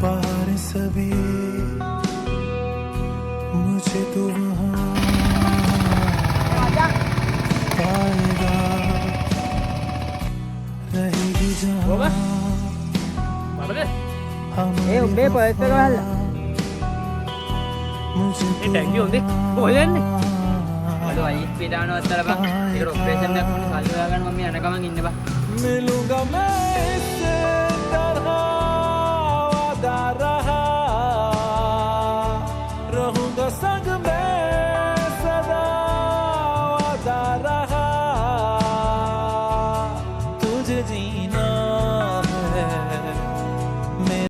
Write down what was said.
पार सभी मुझे तो वहाँ पाएगा रहेगी जहाँ උඹේ පොයත් එක ගහලා मुझे මේ ටැංකිය හොඳේ කොහෙද යන්නේ අද වයි ස්පීඩ් ආවන වත්තර බං ඒක ඔපරේෂන් එකක් වුණ කල් හොයාගන්න මම යන ගමන් ඉන්න බං मिलूंगा मैं इससे डरा वादा रहा रहूंगा संग में